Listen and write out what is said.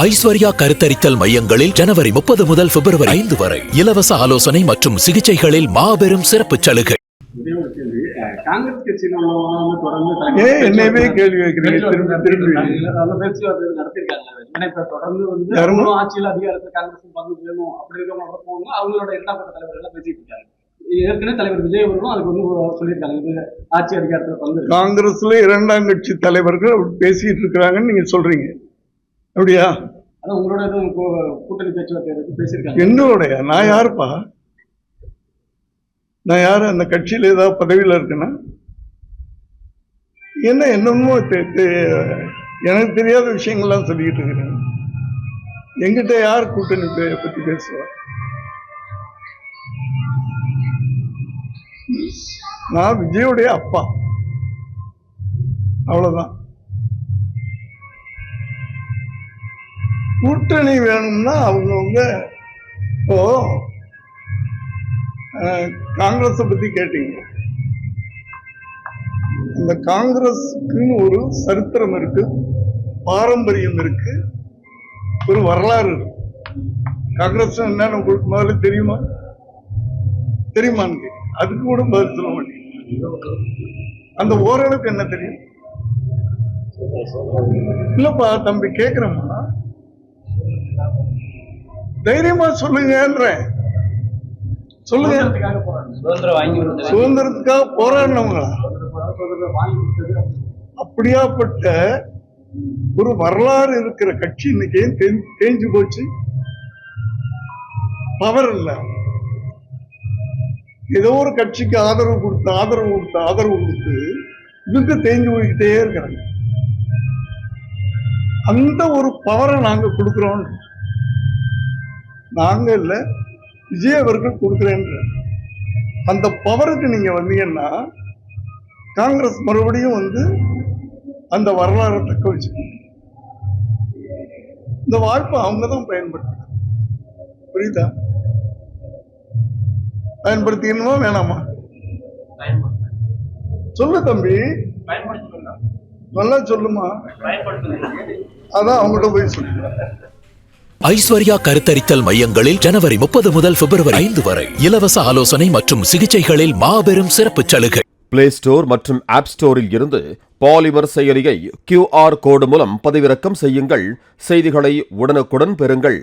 ஐஸ்வர்யா கருத்தரித்தல் மையங்களில் ஜனவரி 30 முதல் பிப்ரவரி 5 வரை இலவச ஆலோசனை மற்றும் சிகிச்சைகளில் மாபெரும் சிறப்பு சலுகை. காங்கிரஸ் கட்சியில தொடர்ந்து என்னவே கேள்வி வைக்கிறீங்க தொடர்ந்து ஆட்சியில் அதிகாரத்தில் காங்கிரஸ் பங்கு வேணும் அப்படி இருக்கிறவங்க அவங்களோட இரண்டாம் கட்ட தலைவர்கள் பேசிட்டு இருக்காங்க. ஏற்கனவே தலைவர் விஜய் அவர்களும் அதுக்கு வந்து சொல்லியிருக்காங்க ஆட்சி அதிகாரத்தில் பங்கு. காங்கிரஸ்ல இரண்டாம் கட்சி தலைவர்கள் பேசிட்டு இருக்கிறாங்கன்னு நீங்க சொல்றீங்க அப்படியா? அதான் உங்களோட கூட்டணி பேச்சுவார்த்தை பேசியிருக்காங்க. என்னோடைய நான் யாருப்பா? நான் யாரு? அந்த கட்சியில ஏதாவது பதவியில இருக்குன்னா என்ன என்னமோ எனக்கு தெரியாத விஷயங்கள்லாம் சொல்லிக்கிட்டு இருக்கிறேன். எங்கிட்ட யார் கூட்டணி பத்தி பேசுவா? நான் விஜயோடைய அப்பா, அவ்வளவுதான். கூட்டணி வேணும்னா அவங்கவுங்க இப்போ காங்கிரஸ பத்தி கேட்டீங்க. அந்த காங்கிரஸுக்குன்னு ஒரு சரித்திரம் இருக்கு, பாரம்பரியம் இருக்கு, ஒரு வரலாறு இருக்கு. காங்கிரஸ் என்னன்னு உங்களுக்கு முதல்ல தெரியுமா? தெரியுமான்னு அதுக்கு கூட பதில் சொல்ல மாட்டேங்க. அந்த ஓரளவுக்கு என்ன தெரியும்? இல்லப்பா தம்பி கேக்குறோம்னா தைரியமா சொல்லுங்க. சொல்லுங்க. சுதந்திரத்துக்காக போராடினவங்களா? அப்படியாப்பட்ட ஒரு வரலாறு இருக்கிற கட்சி இன்னைக்கு தேஞ்சு போச்சு. பவர் இல்ல. ஏதோ ஒரு கட்சிக்கு ஆதரவு கொடுத்து இதுக்கு தேஞ்சு போய்கிட்டே இருக்கிறாங்க. அந்த ஒரு பவரை நாங்க கொடுக்கிறோம். நாங்க இல்ல, விஜய் அவர்கள் கொடுக்கிறேன்ற அந்த பவருக்கு நீங்க வந்தீங்கன்னா காங்கிரஸ் மறுபடியும் வந்து அந்த வரலாறு தக்க வச்சுக்கணும். இந்த வாய்ப்பை அவங்கதான் பயன்படுத்தணும். புரியுதா? பயன்படுத்திக்கணுமா வேணாமா? சொல்லு தம்பி, நல்லா சொல்லுமா. அதான் அவங்கள்ட்ட போய் சொல்லு. ஐஸ்வர்யா கருத்தரித்தல் மையங்களில் ஜனவரி 30 முதல் பிப்ரவரி 5 வரை இலவச ஆலோசனை மற்றும் சிகிச்சைகளில் மாபெரும் சிறப்பு சலுகை. பிளே ஸ்டோர் மற்றும் ஆப் ஸ்டோரில் இருந்து பாலிமர் செயலியை QR கோடு மூலம் பதிவிறக்கம் செய்யுங்கள். செய்திகளை உடனுக்குடன் பெறுங்கள்.